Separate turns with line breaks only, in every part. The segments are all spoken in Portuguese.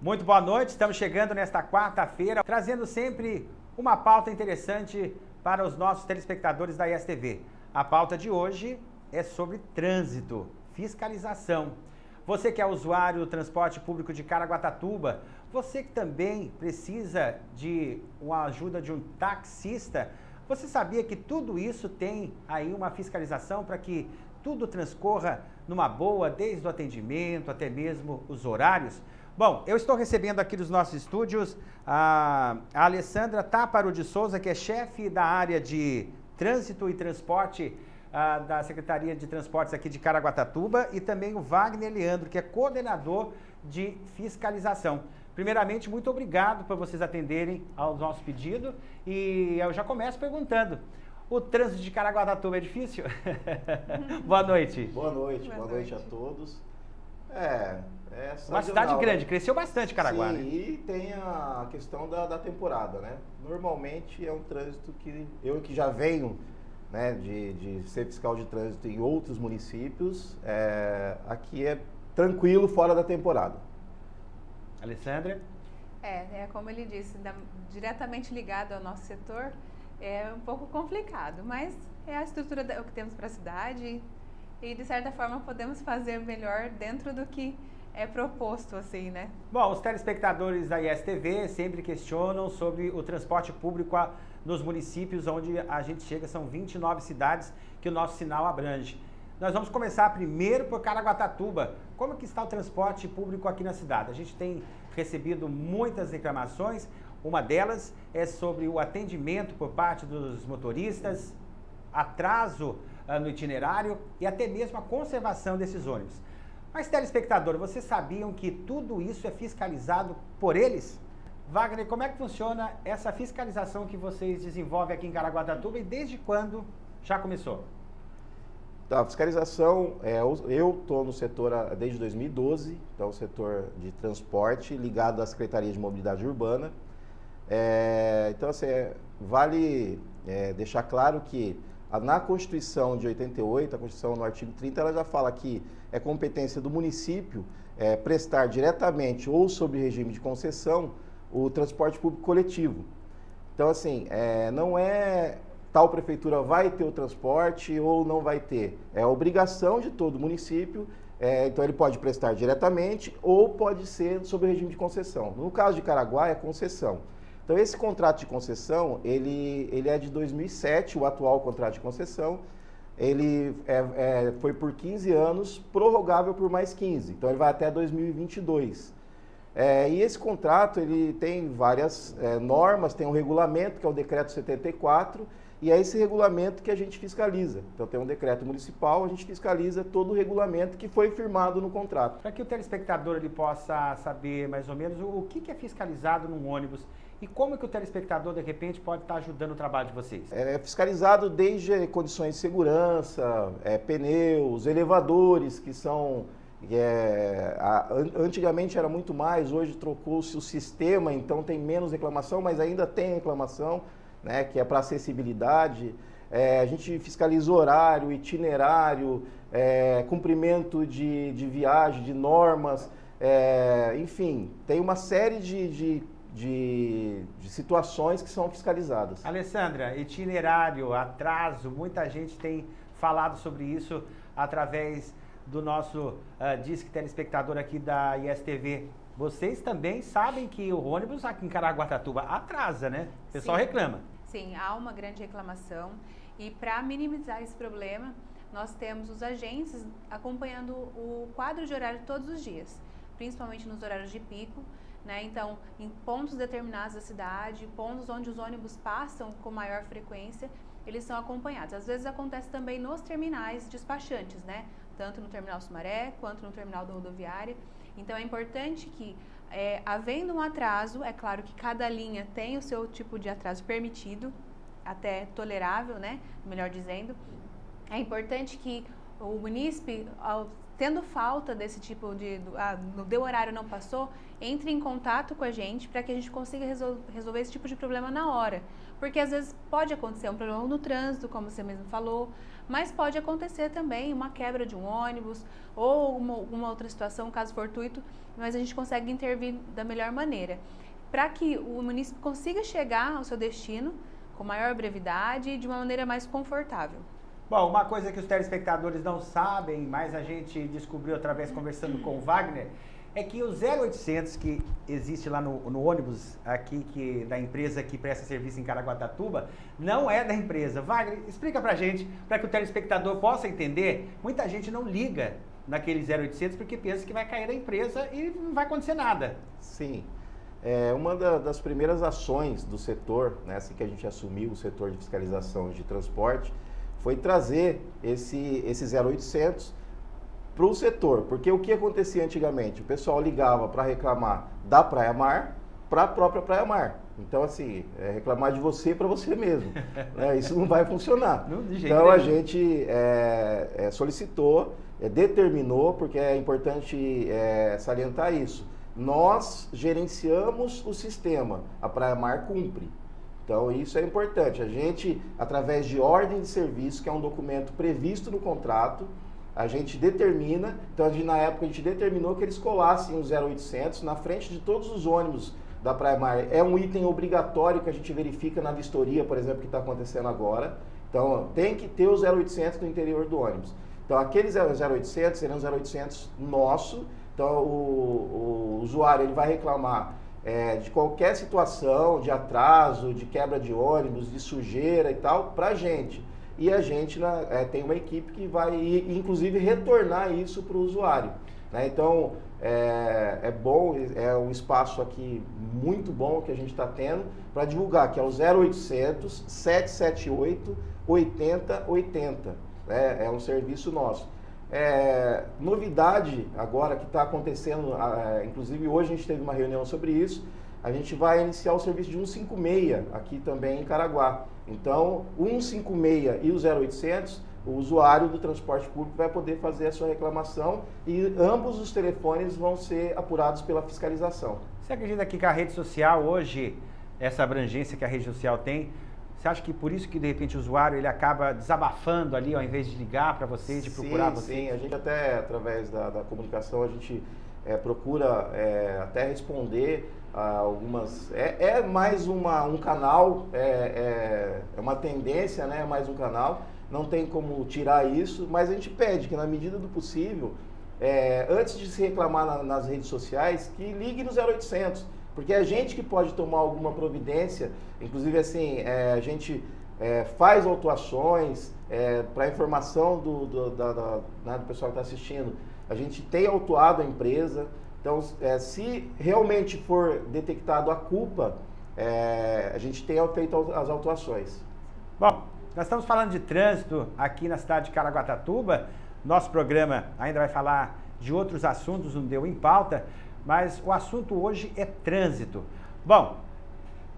Muito boa noite, estamos chegando nesta quarta-feira, trazendo sempre uma pauta interessante para os nossos telespectadores da ISTV. A pauta de hoje é sobre trânsito, fiscalização. Você que é usuário do transporte público de Caraguatatuba, você que também precisa de uma ajuda de um taxista, você sabia que tudo isso tem aí uma fiscalização para que tudo transcorra numa boa, desde o atendimento até mesmo os horários? Bom, eu estou recebendo aqui dos nossos estúdios a Alessandra Táparo de Souza, que é chefe da área de trânsito e transporte da Secretaria de Transportes aqui de Caraguatatuba, e também o Wagner Leandro, que é coordenador de fiscalização. Primeiramente, muito obrigado por vocês atenderem ao nosso pedido, e eu já começo perguntando, o trânsito de Caraguatatuba é difícil? Boa noite.
Boa noite a todos.
Uma cidade grande, cresceu bastante Caraguá,
sim,
né?
E tem a questão da temporada, né? Normalmente é um trânsito que eu que já venho, né, de ser fiscal de trânsito em outros municípios, aqui é tranquilo fora da temporada.
Alessandra?
Como ele disse, diretamente ligado ao nosso setor, é um pouco complicado, mas é a estrutura que temos para a cidade e, de certa forma, podemos fazer melhor dentro do que é proposto, assim, né?
Bom, os telespectadores da ISTV sempre questionam sobre o transporte público nos municípios onde a gente chega, são 29 cidades que o nosso sinal abrange. Nós vamos começar primeiro por Caraguatatuba. Como que está o transporte público aqui na cidade? A gente tem recebido muitas reclamações, uma delas é sobre o atendimento por parte dos motoristas, atraso no itinerário e até mesmo a conservação desses ônibus. Mas, telespectador, vocês sabiam que tudo isso é fiscalizado por eles? Wagner, como é que funciona essa fiscalização que vocês desenvolvem aqui em Caraguatatuba e desde quando já começou?
A fiscalização, eu estou no setor desde 2012, então o setor de transporte ligado à Secretaria de Mobilidade Urbana. Então, assim, vale deixar claro que na Constituição de 88, a Constituição no artigo 30, ela já fala que é competência do município prestar diretamente ou sob regime de concessão o transporte público coletivo. Então, assim, não é tal prefeitura vai ter o transporte ou não vai ter. É a obrigação de todo município, então ele pode prestar diretamente ou pode ser sob regime de concessão. No caso de Caraguá, é concessão. Então, esse contrato de concessão, ele é de 2007, o atual contrato de concessão. Ele foi por 15 anos, prorrogável por mais 15. Então, ele vai até 2022. E esse contrato, ele tem várias normas, tem um regulamento, que é o Decreto 74, e é esse regulamento que a gente fiscaliza. Então, tem um decreto municipal, a gente fiscaliza todo o regulamento que foi firmado no contrato.
Para que o telespectador ele possa saber mais ou menos o que é fiscalizado num ônibus e como que o telespectador, de repente, pode estar ajudando o trabalho de vocês?
É fiscalizado desde condições de segurança, pneus, elevadores, que são... antigamente era muito mais, hoje trocou-se o sistema, então tem menos reclamação, mas ainda tem reclamação, né, que é para acessibilidade. A gente fiscaliza horário, itinerário, cumprimento de viagem, de normas, enfim, tem uma série de situações que são fiscalizadas.
Alessandra, itinerário, atraso, muita gente tem falado sobre isso através do nosso Disque Telespectador aqui da ISTV. Vocês também sabem que o ônibus aqui em Caraguatatuba atrasa, né? O pessoal reclama.
Sim, há uma grande reclamação e para minimizar esse problema, nós temos os agentes acompanhando o quadro de horário todos os dias, principalmente nos horários de pico, né? Então, em pontos determinados da cidade, pontos onde os ônibus passam com maior frequência, eles são acompanhados. Às vezes acontece também nos terminais despachantes, né? Tanto no Terminal Sumaré quanto no Terminal da Rodoviária. Então, é importante que, havendo um atraso, é claro que cada linha tem o seu tipo de atraso permitido, até tolerável, né? Melhor dizendo. É importante que o munícipe, tendo falta desse tipo deu horário, não passou, entre em contato com a gente para que a gente consiga resolver esse tipo de problema na hora. porque às vezes pode acontecer um problema no trânsito, como você mesmo falou, mas pode acontecer também uma quebra de um ônibus ou uma outra situação, caso fortuito, mas a gente consegue intervir da melhor maneira, para que o munícipe consiga chegar ao seu destino com maior brevidade e de uma maneira mais confortável.
Bom, uma coisa que os telespectadores não sabem, mas a gente descobriu outra vez conversando com o Wagner, é que o 0800 que existe lá no ônibus aqui da empresa que presta serviço em Caraguatatuba, não é da empresa. Wagner, explica pra gente, para que o telespectador possa entender. Muita gente não liga naquele 0800 porque pensa que vai cair da empresa e não vai acontecer nada.
Sim. Uma das primeiras ações do setor, né, assim que a gente assumiu o setor de fiscalização de transporte, foi trazer esse 0800 para o setor. Porque o que acontecia antigamente? O pessoal ligava para reclamar da Praia Mar para a própria Praia Mar. Então, assim, reclamar de você para você mesmo. Né? Isso não vai funcionar.
Não, de jeito
então,
nenhum.
a gente solicitou, determinou, porque é importante salientar isso. Nós gerenciamos o sistema, a Praia Mar cumpre. Então, isso é importante. A gente, através de ordem de serviço, que é um documento previsto no contrato, a gente determina, então na época a gente determinou que eles colassem o 0800 na frente de todos os ônibus da Praia Mar. É um item obrigatório que a gente verifica na vistoria, por exemplo, que está acontecendo agora. Então, tem que ter o 0800 no interior do ônibus. Então, aquele 0800 será um 0800 nosso. Então, o usuário ele vai reclamar de qualquer situação, de atraso, de quebra de ônibus, de sujeira e tal, para a gente. E a gente tem uma equipe que vai, inclusive, retornar isso para o usuário. Né? Então, é bom, é um espaço aqui muito bom que a gente está tendo para divulgar, que é o 0800 778 8080. É um serviço nosso. Novidade agora que está acontecendo, inclusive hoje a gente teve uma reunião sobre isso, a gente vai iniciar o serviço de 156 aqui também em Caraguá. Então, o 156 e o 0800, o usuário do transporte público vai poder fazer a sua reclamação e ambos os telefones vão ser apurados pela fiscalização.
Você acredita que com a rede social hoje, essa abrangência que a rede social tem, você acha que por isso que de repente o usuário ele acaba desabafando ali ao invés de ligar para vocês, de procurar vocês?
Sim, a gente até através da comunicação a gente procura até responder a algumas... É mais um canal, é uma tendência, né? É mais um canal, não tem como tirar isso, mas a gente pede que na medida do possível, antes de se reclamar nas redes sociais, que ligue no 0800, porque é a gente que pode tomar alguma providência, inclusive assim, a gente faz autuações para informação do pessoal que está assistindo. A gente tem autuado a empresa, então se realmente for detectado a culpa, a gente tem feito as autuações.
Bom, nós estamos falando de trânsito aqui na cidade de Caraguatatuba. Nosso programa ainda vai falar de outros assuntos, não deu em pauta, mas o assunto hoje é trânsito. Bom,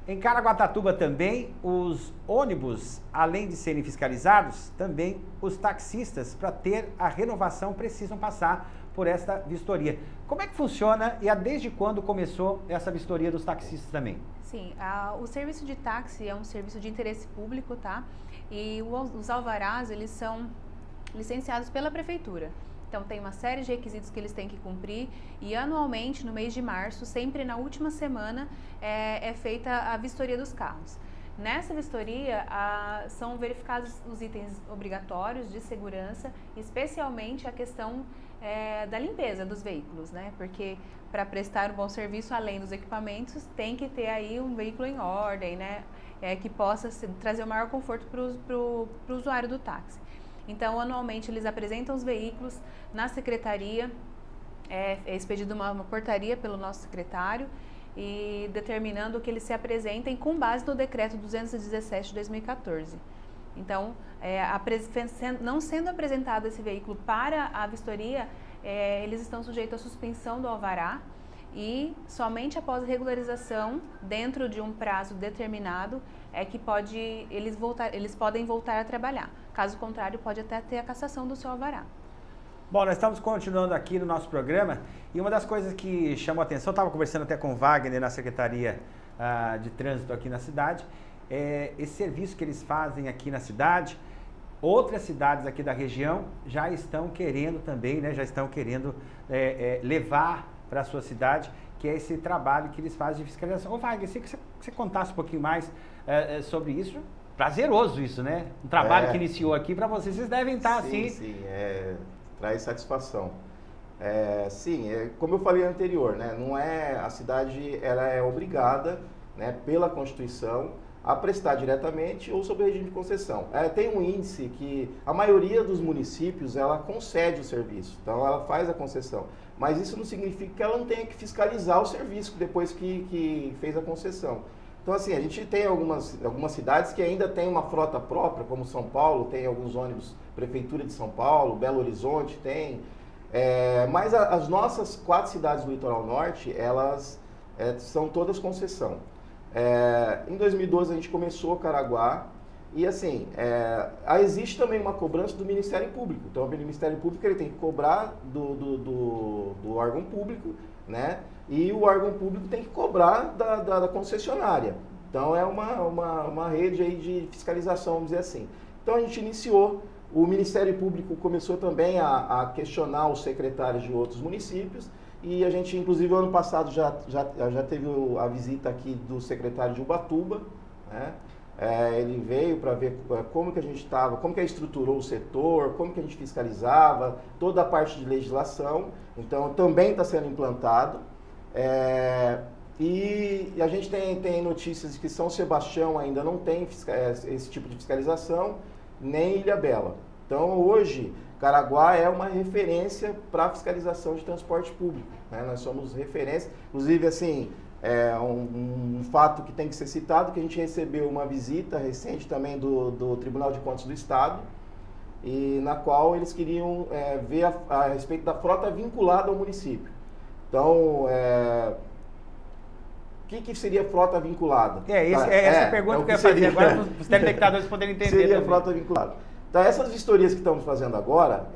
em Caraguatatuba também, os ônibus, além de serem fiscalizados, também os taxistas, para ter a renovação, precisam passar por esta vistoria. Como é que funciona e desde quando começou essa vistoria dos taxistas também?
Sim, o serviço de táxi é um serviço de interesse público, tá? E os alvarás, eles são licenciados pela prefeitura. Então, tem uma série de requisitos que eles têm que cumprir e, anualmente, no mês de março, sempre na última semana, é feita a vistoria dos carros. Nessa vistoria, são verificados os itens obrigatórios de segurança, especialmente a questão da limpeza dos veículos, né? Porque, para prestar um bom serviço, além dos equipamentos, tem que ter aí um veículo em ordem, né? Que possa trazer o maior conforto para o usuário do táxi. Então, anualmente, eles apresentam os veículos na secretaria, é expedida uma portaria pelo nosso secretário, e determinando que eles se apresentem com base no decreto 217 de 2014. Então, não sendo apresentado esse veículo para a vistoria, eles estão sujeitos à suspensão do alvará e somente após a regularização, dentro de um prazo determinado, que eles podem voltar a trabalhar. Caso contrário, pode até ter a cassação do seu alvará.
Bom, nós estamos continuando aqui no nosso programa e uma das coisas que chamou a atenção, eu estava conversando até com o Wagner na Secretaria de Trânsito aqui na cidade, esse serviço que eles fazem aqui na cidade. Outras cidades aqui da região já estão querendo também, né, já estão querendo levar para a sua cidade, que é esse trabalho que eles fazem de fiscalização. Ô Wagner, que você contasse um pouquinho mais sobre isso. Prazeroso isso, né? Um trabalho que iniciou aqui para vocês. Vocês devem estar assim...
Sim, traz satisfação. Como eu falei anterior, né? Não é, a cidade ela é obrigada, né, pela Constituição a prestar diretamente ou sob regime de concessão. Tem um índice que a maioria dos municípios ela concede o serviço, então ela faz a concessão. Mas isso não significa que ela não tenha que fiscalizar o serviço depois que fez a concessão. Então, assim, a gente tem algumas cidades que ainda tem uma frota própria, como São Paulo, tem alguns ônibus, Prefeitura de São Paulo, Belo Horizonte tem. Mas as nossas 4 cidades do Litoral Norte, elas são todas concessão. Em 2012 a gente começou Caraguá e, assim, existe também uma cobrança do Ministério Público. Então, o Ministério Público ele tem que cobrar do órgão público, né? E o órgão público tem que cobrar da concessionária. Então, é uma rede aí de fiscalização, vamos dizer assim. Então, a gente iniciou, o Ministério Público começou também a questionar os secretários de outros municípios e a gente, inclusive, ano passado já teve a visita aqui do secretário de Ubatuba, né? Ele veio para ver como que a gente estava, como que estruturou o setor, como que a gente fiscalizava, toda a parte de legislação. Então, também está sendo implantado. E a gente tem notícias de que São Sebastião ainda não tem esse tipo de fiscalização, nem Ilhabela. Então, hoje, Caraguá é uma referência para a fiscalização de transporte público, né? Nós somos referência, inclusive, assim, um fato que tem que ser citado, que a gente recebeu uma visita recente também do Tribunal de Contas do Estado, e na qual eles queriam ver a respeito da frota vinculada ao município. Então, o que seria frota vinculada?
Essa pergunta que eu ia fazer agora, para os telespectadores poderem entender.
Seria
também.
Frota vinculada. Então, essas vistorias que estamos fazendo agora,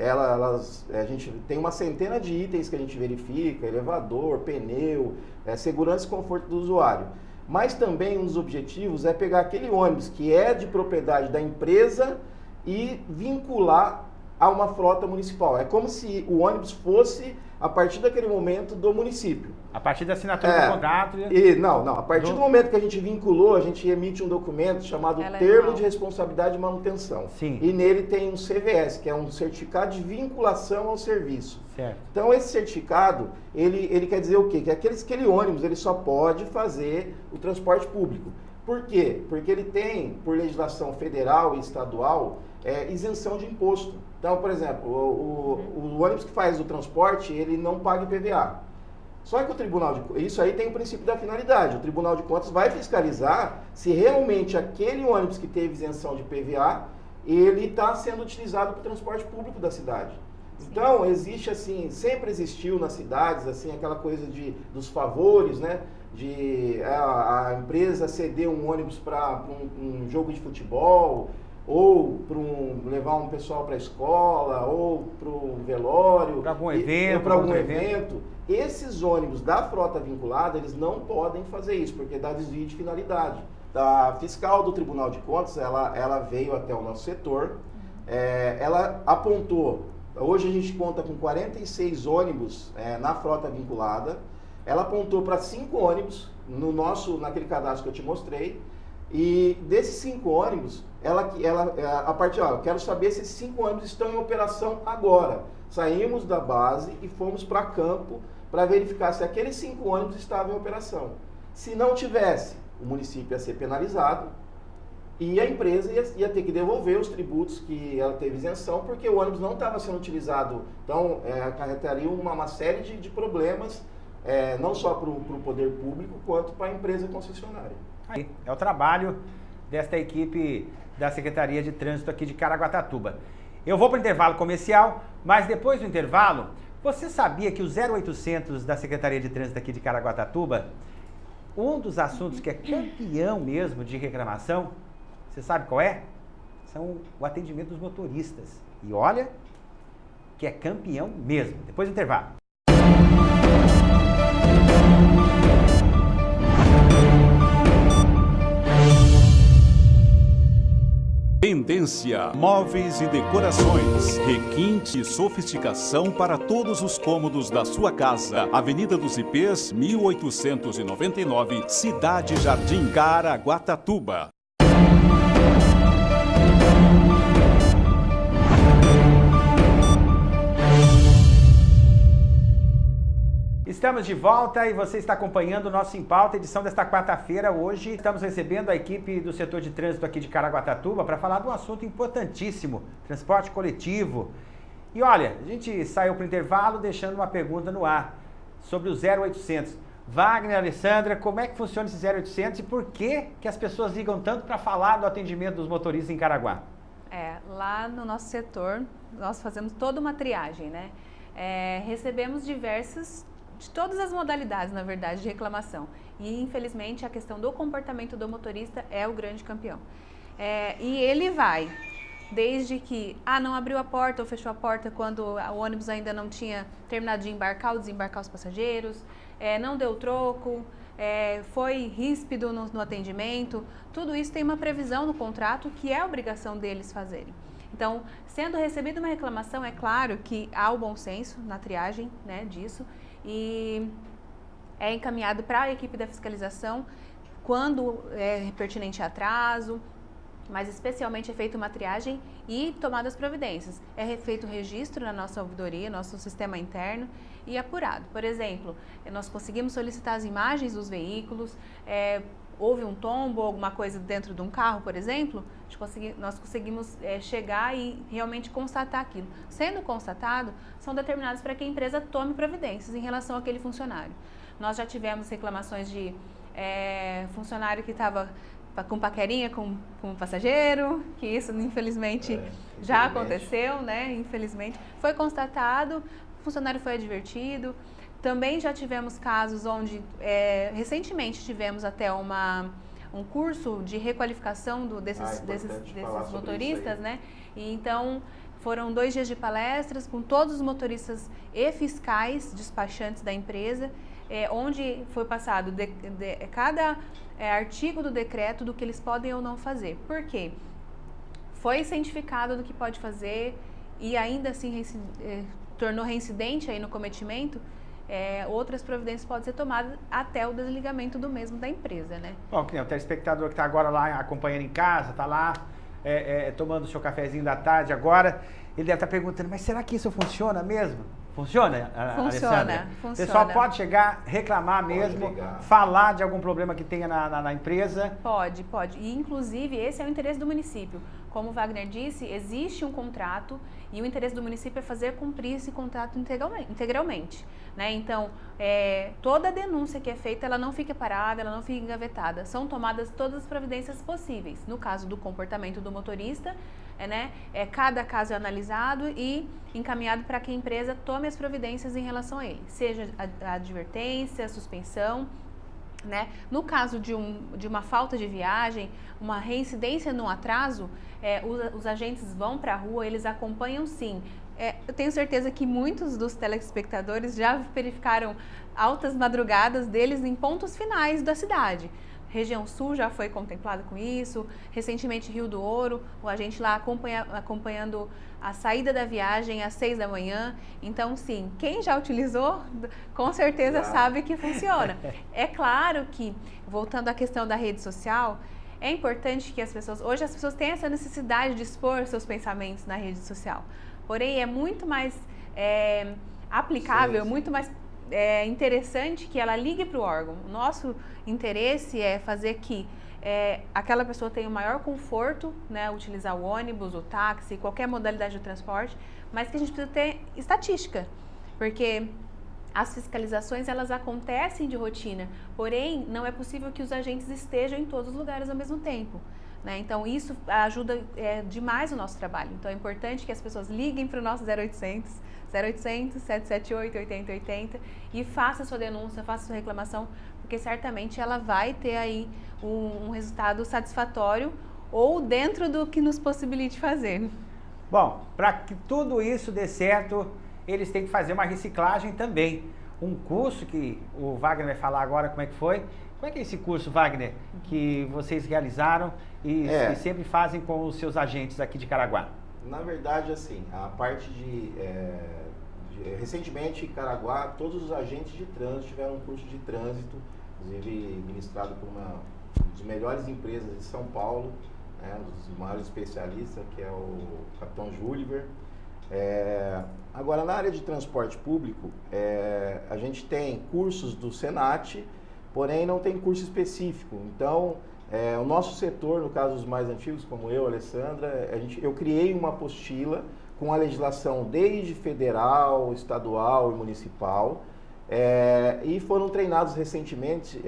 a gente tem uma centena de itens que a gente verifica, elevador, pneu, segurança e conforto do usuário. Mas também um dos objetivos é pegar aquele ônibus que é de propriedade da empresa e vincular a uma frota municipal. É como se o ônibus fosse, a partir daquele momento, do município.
A partir da assinatura do contrato?
Não. A partir do momento que a gente vinculou, a gente emite um documento chamado Termo de Responsabilidade de Manutenção.
Sim.
E nele tem um CVS, que é um certificado de vinculação ao serviço.
Certo.
Então, esse certificado, ele quer dizer o quê? Que aquele ônibus ele só pode fazer o transporte público. Por quê? Porque ele tem, por legislação federal e estadual, isenção de imposto. Então, por exemplo, o ônibus que faz o transporte, ele não paga IPVA. Só que isso aí tem o princípio da finalidade. O Tribunal de Contas vai fiscalizar se realmente aquele ônibus que teve isenção de IPVA, ele está sendo utilizado para o transporte público da cidade. Então, existe assim, sempre existiu nas cidades, assim, aquela coisa dos favores, né? De a empresa ceder um ônibus para um jogo de futebol, ou para levar um pessoal para a escola, ou para um velório,
para algum evento,
para algum evento. Esses ônibus da frota vinculada, eles não podem fazer isso, porque dá desvio de finalidade. A fiscal do Tribunal de Contas, ela veio até o nosso setor, ela apontou, hoje a gente conta com 46 ônibus na frota vinculada, ela apontou para 5 ônibus, naquele cadastro que eu te mostrei, e desses 5 ônibus, eu quero saber se esses 5 ônibus estão em operação agora. Saímos da base e fomos para campo para verificar se aqueles 5 ônibus estavam em operação. Se não tivesse, o município ia ser penalizado e a empresa ia ter que devolver os tributos que ela teve isenção, porque o ônibus não estava sendo utilizado. Então, acarretaria uma série de problemas, não só para o poder público, quanto para a empresa concessionária.
Aí, é o trabalho desta equipe da Secretaria de Trânsito aqui de Caraguatatuba. Eu vou para o intervalo comercial, mas depois do intervalo, você sabia que o 0800 da Secretaria de Trânsito aqui de Caraguatatuba, um dos assuntos que é campeão mesmo de reclamação, você sabe qual é? São o atendimento dos motoristas. E olha que é campeão mesmo. Depois do intervalo.
Tendência Móveis e Decorações. Requinte e sofisticação para todos os cômodos da sua casa. Avenida dos Ipês, 1899, Cidade Jardim, Caraguatatuba.
Estamos de volta e você está acompanhando o nosso Em Pauta, edição desta quarta-feira. Hoje estamos recebendo a equipe do setor de trânsito aqui de Caraguatatuba para falar de um assunto importantíssimo, transporte coletivo. E olha, a gente saiu para o intervalo deixando uma pergunta no ar sobre o 0800. Wagner, Alessandra, como é que funciona esse 0800 e por que as pessoas ligam tanto para falar do atendimento dos motoristas em Caraguá?
Lá no nosso setor, nós fazemos toda uma triagem, né? Recebemos de todas as modalidades, na verdade, de reclamação. E, infelizmente, a questão do comportamento do motorista é o grande campeão. E ele vai, desde que não abriu a porta ou fechou a porta quando o ônibus ainda não tinha terminado de embarcar ou desembarcar os passageiros, não deu troco, foi ríspido no atendimento. Tudo isso tem uma previsão no contrato que é a obrigação deles fazerem. Então, sendo recebida uma reclamação, é claro que há o bom senso na triagem, né, disso, e é encaminhado para a equipe da fiscalização quando é pertinente atraso, mas especialmente é feita uma triagem e tomadas providências. É feito o registro na nossa ouvidoria, nosso sistema interno e apurado. Por exemplo, nós conseguimos solicitar as imagens dos veículos, houve um tombo, alguma coisa dentro de um carro, por exemplo, nós conseguimos chegar e realmente constatar aquilo. Sendo constatado, são determinados para que a empresa tome providências em relação àquele funcionário. Nós já tivemos reclamações de funcionário que estava com paquerinha com o passageiro, que isso infelizmente já aconteceu, né? Infelizmente. Foi constatado, o funcionário foi advertido. Também já tivemos casos onde, recentemente tivemos até um curso de requalificação desses motoristas, né? E então, foram 2 dias de palestras com todos os motoristas e fiscais, despachantes da empresa, onde foi passado cada artigo do decreto do que eles podem ou não fazer. Por quê? Foi cientificado do que pode fazer e ainda assim tornou reincidente aí no cometimento. Outras providências podem ser tomadas até o desligamento do mesmo da empresa, né?
Bom, que nem o telespectador que está agora lá acompanhando em casa, está lá tomando o seu cafezinho da tarde agora, ele deve estar perguntando, mas será que isso funciona mesmo? Funciona, Alessandra?
Funciona.
O pessoal pode chegar, reclamar mesmo, falar de algum problema que tenha na empresa?
Pode. E, inclusive, esse é o interesse do município. Como o Wagner disse, existe um contrato e o interesse do município é fazer cumprir esse contrato integralmente. Né? Então, toda denúncia que é feita, ela não fica parada, ela não fica engavetada. São tomadas todas as providências possíveis. No caso do comportamento do motorista, cada caso é analisado e encaminhado para que a empresa tome as providências em relação a ele. Seja a advertência, a suspensão. Né? No caso de uma falta de viagem, uma reincidência no atraso, os agentes vão para a rua, eles acompanham sim. Eu tenho certeza que muitos dos telespectadores já verificaram altas madrugadas deles em pontos finais da cidade. Região Sul já foi contemplado com isso, recentemente Rio do Ouro, o agente lá acompanhando a saída da viagem às 6 da manhã. Então, sim, quem já utilizou, com certeza sabe que funciona. É claro que, voltando à questão da rede social, é importante que hoje as pessoas têm essa necessidade de expor seus pensamentos na rede social. Porém, é muito mais aplicável, muito mais interessante que ela ligue para o órgão. O nosso interesse é fazer que aquela pessoa tenha o maior conforto, né, utilizar o ônibus, o táxi, qualquer modalidade de transporte, mas que a gente precisa ter estatística, porque as fiscalizações elas acontecem de rotina, porém não é possível que os agentes estejam em todos os lugares ao mesmo tempo. Né? Então isso ajuda demais o nosso trabalho. Então é importante que as pessoas liguem para o nosso 0800 778 8080 e faça sua denúncia, faça sua reclamação, porque certamente ela vai ter aí um resultado satisfatório ou dentro do que nos possibilite fazer.
Bom, para que tudo isso dê certo, eles têm que fazer uma reciclagem também. Um curso que o Wagner vai falar agora como é que foi, Como é que é esse curso, Wagner, que vocês realizaram e sempre fazem com os seus agentes aqui de Caraguá?
Na verdade, assim, a parte recentemente, em Caraguá, todos os agentes de trânsito tiveram um curso de trânsito, inclusive ministrado por uma das melhores empresas de São Paulo, um dos maiores especialistas, que é o Capitão Júliver. Agora, na área de transporte público, a gente tem cursos do Senat, porém não tem curso específico. Então, o nosso setor, no caso os mais antigos, como eu, Alessandra, eu criei uma apostila com a legislação desde federal, estadual e municipal, e foram treinados recentemente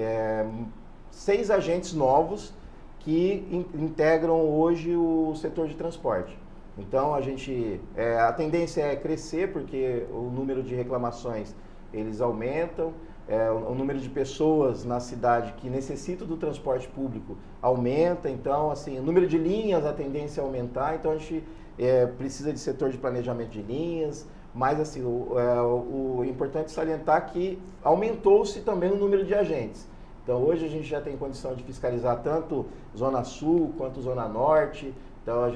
6 agentes novos que integram hoje o setor de transporte. Então, a tendência é crescer, porque o número de reclamações, eles aumentam, o número de pessoas na cidade que necessitam do transporte público aumenta, então, assim, o número de linhas, a tendência é aumentar, então a gente precisa de setor de planejamento de linhas, mas, assim, o importante é salientar que aumentou-se também o número de agentes. Então, hoje a gente já tem condição de fiscalizar tanto Zona Sul quanto Zona Norte. Então,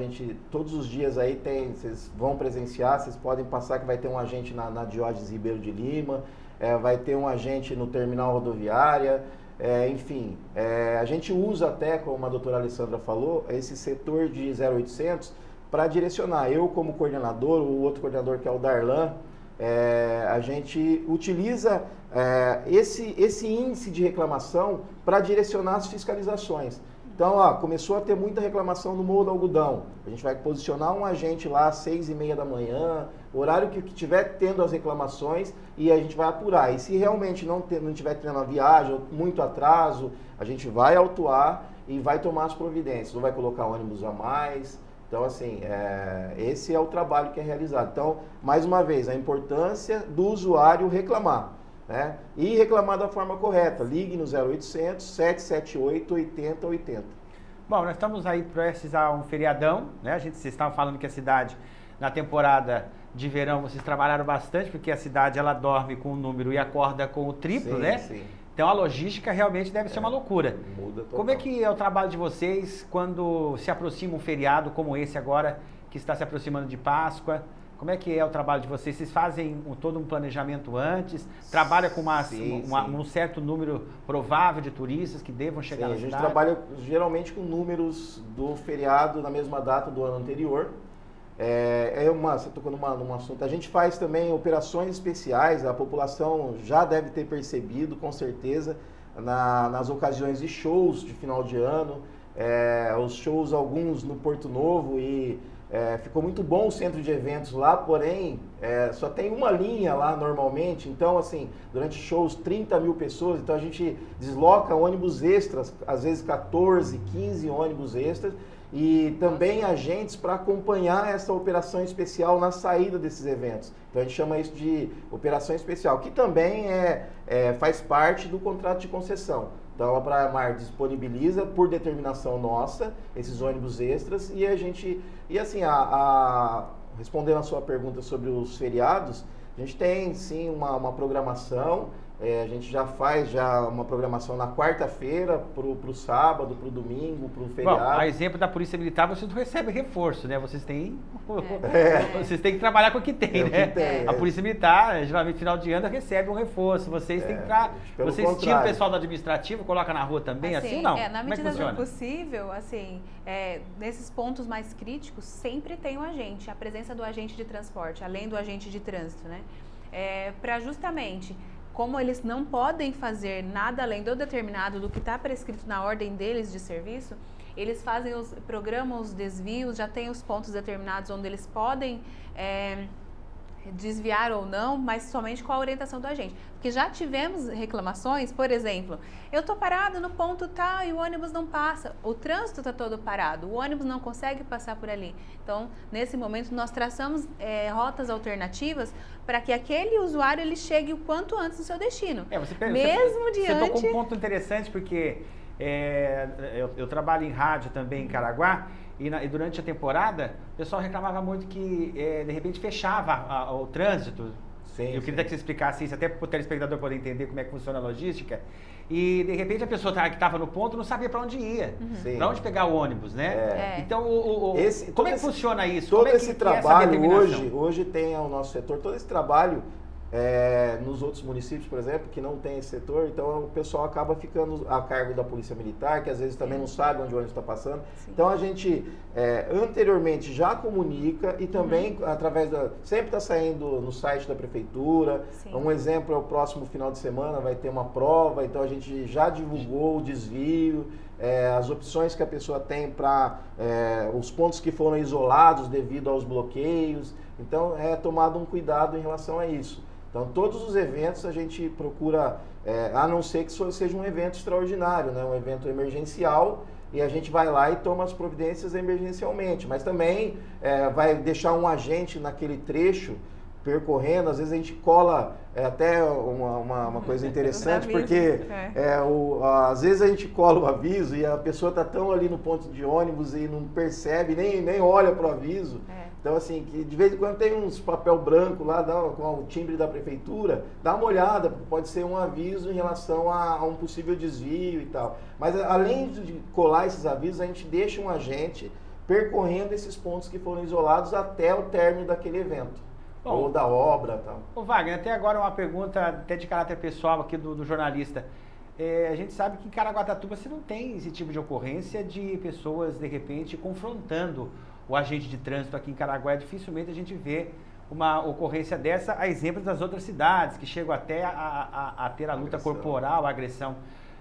todos os dias aí vocês vão presenciar, vocês podem passar que vai ter um agente na Diógenes Ribeiro de Lima, vai ter um agente no terminal rodoviária, enfim. A gente usa até, como a doutora Alessandra falou, esse setor de 0800 para direcionar. Eu, como coordenador, o outro coordenador que é o Darlan, a gente utiliza esse índice de reclamação para direcionar as fiscalizações. Então, começou a ter muita reclamação no Morro do Algodão. A gente vai posicionar um agente lá às 6h30 da manhã, horário que estiver tendo as reclamações, e a gente vai apurar. E se realmente não estiver tendo a viagem, ou muito atraso, a gente vai autuar e vai tomar as providências. Ou vai colocar ônibus a mais. Então, assim, esse é o trabalho que é realizado. Então, mais uma vez, a importância do usuário reclamar. E reclamar da forma correta. Ligue no 0800 778 8080.
Bom, nós estamos aí prestes a um feriadão, né? Vocês estavam falando que a cidade, na temporada de verão, vocês trabalharam bastante, porque a cidade ela dorme com um número e acorda com o triplo,
sim,
né?
Sim.
Então a logística realmente deve ser uma loucura.
Muda total.
Como é que é o trabalho de vocês quando se aproxima um feriado como esse agora, que está se aproximando de Páscoa? Como é que é o trabalho de vocês? Vocês fazem todo um planejamento antes? Trabalha com um certo número provável de turistas que devam chegar na cidade?
A gente trabalha geralmente com números do feriado na mesma data do ano anterior. Você tocou num assunto. A gente faz também operações especiais, a população já deve ter percebido, com certeza, nas ocasiões de shows de final de ano, os shows, alguns no Porto Novo, e ficou muito bom o centro de eventos lá, porém, só tem uma linha lá normalmente, então, assim, durante shows, 30 mil pessoas, então a gente desloca ônibus extras, às vezes 14, 15 ônibus extras, e também agentes para acompanhar essa operação especial na saída desses eventos. Então a gente chama isso de operação especial, que também faz parte do contrato de concessão. Então a Praia Mar disponibiliza por determinação nossa esses ônibus extras, e a gente, respondendo a sua pergunta sobre os feriados, a gente tem sim uma programação. A gente já faz uma programação na quarta-feira, pro sábado, pro domingo, pro feriado.
Bom, a exemplo da Polícia Militar, vocês não recebem reforço, né? Vocês têm que trabalhar com o que tem, né? A Polícia Militar, geralmente final de ano, recebe um reforço. Vocês têm que vocês tiram o pessoal do administrativo, coloca na rua também, assim ou não?
Na medida do possível, nesses pontos mais críticos, sempre tem um agente, a presença do agente de transporte, além do agente de trânsito, né? Para justamente, como eles não podem fazer nada além do determinado, do que está prescrito na ordem deles de serviço, eles programam os desvios, já tem os pontos determinados onde eles podem desviar ou não, mas somente com a orientação do agente. Porque já tivemos reclamações, por exemplo, eu estou parado no ponto tal e o ônibus não passa, o trânsito está todo parado, o ônibus não consegue passar por ali. Então, nesse momento, nós traçamos rotas alternativas para que aquele usuário ele chegue o quanto antes no seu destino.
Você tocou um ponto interessante, porque eu trabalho em rádio também em Caraguá, e durante a temporada, o pessoal reclamava muito que, de repente, fechava o trânsito,
Sim,
Eu queria que você explicasse isso, até para o telespectador poder entender como é que funciona a logística. E, de repente, a pessoa que estava no ponto não sabia para onde ia, para onde pegar o ônibus, né? Então, como é que funciona isso?
Todo
como é
esse
que
trabalho
é essa
hoje tem o nosso setor, todo esse trabalho nos outros municípios, por exemplo, que não tem esse setor, então o pessoal acaba ficando a cargo da Polícia Militar, que às vezes também não sabe onde o ônibus está passando. Sim. Então a gente anteriormente já comunica e também através sempre está saindo no site da Prefeitura. Sim. Um exemplo é o próximo final de semana, vai ter uma prova, então a gente já divulgou o desvio, as opções que a pessoa tem para os pontos que foram isolados devido aos bloqueios. Então é tomado um cuidado em relação a isso. Então, todos os eventos a gente procura, a não ser que seja um evento extraordinário, né? Um evento emergencial, e a gente vai lá e toma as providências emergencialmente. Mas também vai deixar um agente naquele trecho percorrendo, às vezes a gente cola até uma coisa interessante, porque às vezes a gente cola o aviso e a pessoa está tão ali no ponto de ônibus e não percebe, nem olha para o aviso. Então, assim, que de vez em quando tem uns papel branco lá com o timbre da prefeitura, dá uma olhada, pode ser um aviso em relação a um possível desvio e tal. Mas além de colar esses avisos, a gente deixa um agente percorrendo esses pontos que foram isolados até o término daquele evento. Bom, ou da obra e tal.
Ô Wagner, até agora uma pergunta até de caráter pessoal aqui do jornalista. A gente sabe que em Caraguatatuba você não tem esse tipo de ocorrência de pessoas, de repente, confrontando o agente de trânsito aqui em Caraguá. Dificilmente a gente vê uma ocorrência dessa, a exemplo das outras cidades, que chegam até a ter a luta corporal, a agressão.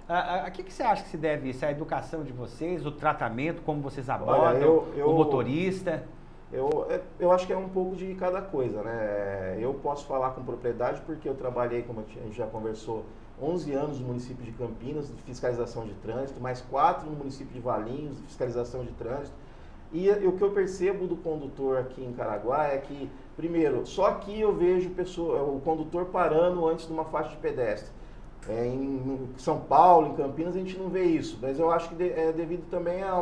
A que você acha que se deve isso? A educação de vocês, o tratamento, como vocês abordam, o motorista?
Eu acho que é um pouco de cada coisa, né? Eu posso falar com propriedade porque eu trabalhei, como a gente já conversou, 11 anos no município de Campinas, de fiscalização de trânsito, mais 4 no município de Valinhos, de fiscalização de trânsito. E o que eu percebo do condutor aqui em Caraguá é que, primeiro, só aqui eu vejo o condutor parando antes de uma faixa de pedestre. Em São Paulo, em Campinas, a gente não vê isso, mas eu acho que é devido também a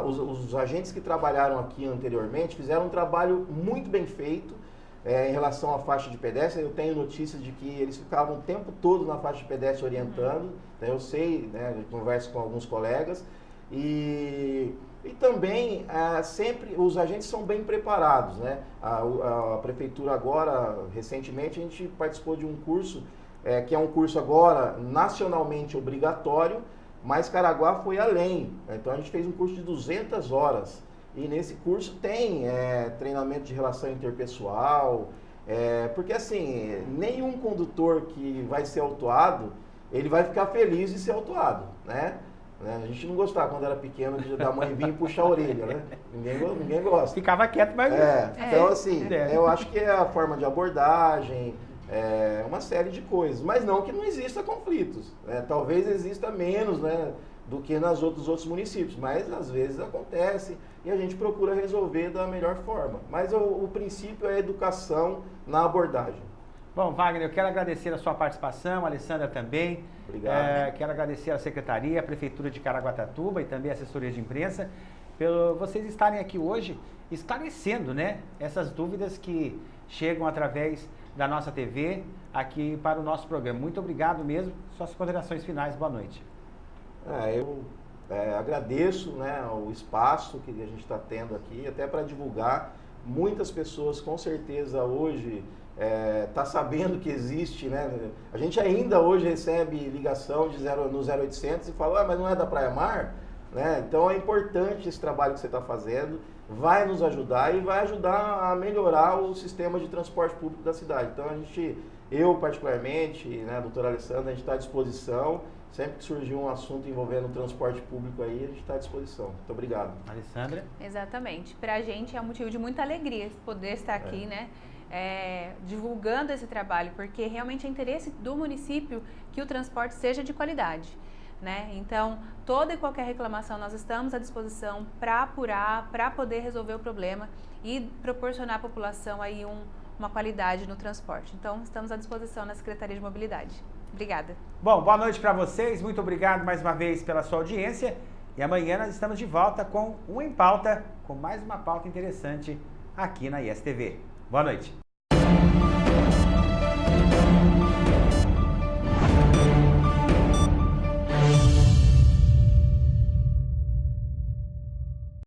os agentes que trabalharam aqui anteriormente fizeram um trabalho muito bem feito em relação à faixa de pedestre. Eu tenho notícias de que eles ficavam o tempo todo na faixa de pedestre orientando, então eu sei, né, eu converso com alguns colegas, e também sempre os agentes são bem preparados, né? A prefeitura agora, recentemente, a gente participou de um curso, que é um curso agora nacionalmente obrigatório, mas Caraguá foi além. Então a gente fez um curso de 200 horas e nesse curso tem treinamento de relação interpessoal, porque assim, nenhum condutor que vai ser autuado, ele vai ficar feliz de ser autuado, né? A gente não gostava quando era pequeno da mãe vir e puxar a orelha, né? Ninguém gosta.
Ficava quieto, mas...
Então assim, eu acho que é a forma de abordagem, uma série de coisas, mas não que não exista conflitos, talvez exista menos, né, do que nos outros municípios, mas às vezes acontece e a gente procura resolver da melhor forma, mas o princípio é a educação na abordagem.
Bom, Wagner, eu quero agradecer a sua participação, a Alessandra também.
Obrigado.
Quero agradecer à Secretaria, à Prefeitura de Caraguatatuba e também à Assessoria de Imprensa, pelo vocês estarem aqui hoje esclarecendo, né, essas dúvidas que chegam através da nossa TV aqui para o nosso programa. Muito obrigado mesmo. Suas considerações finais. Boa noite.
Eu agradeço, né, o espaço que a gente está tendo aqui, até para divulgar. Muitas pessoas, com certeza, hoje tá sabendo que existe, né? A gente ainda hoje recebe ligação no 0800 e fala, mas não é da Praia Mar? Né? Então é importante esse trabalho que você está fazendo, vai nos ajudar e vai ajudar a melhorar o sistema de transporte público da cidade. Então eu particularmente, né, a doutora Alessandra, a gente está à disposição. Sempre que surgir um assunto envolvendo o transporte público aí, a gente está à disposição. Muito obrigado.
Alessandra?
Exatamente. Para a gente é um motivo de muita alegria poder estar aqui, né? Divulgando esse trabalho, porque realmente é interesse do município que o transporte seja de qualidade, né? Então, toda e qualquer reclamação nós estamos à disposição para apurar, para poder resolver o problema e proporcionar à população aí uma qualidade no transporte. Então, estamos à disposição na Secretaria de Mobilidade. Obrigada.
Bom, boa noite para vocês. Muito obrigado mais uma vez pela sua audiência. E amanhã nós estamos de volta com o Em Pauta, com mais uma pauta interessante aqui na ISTV. Boa noite.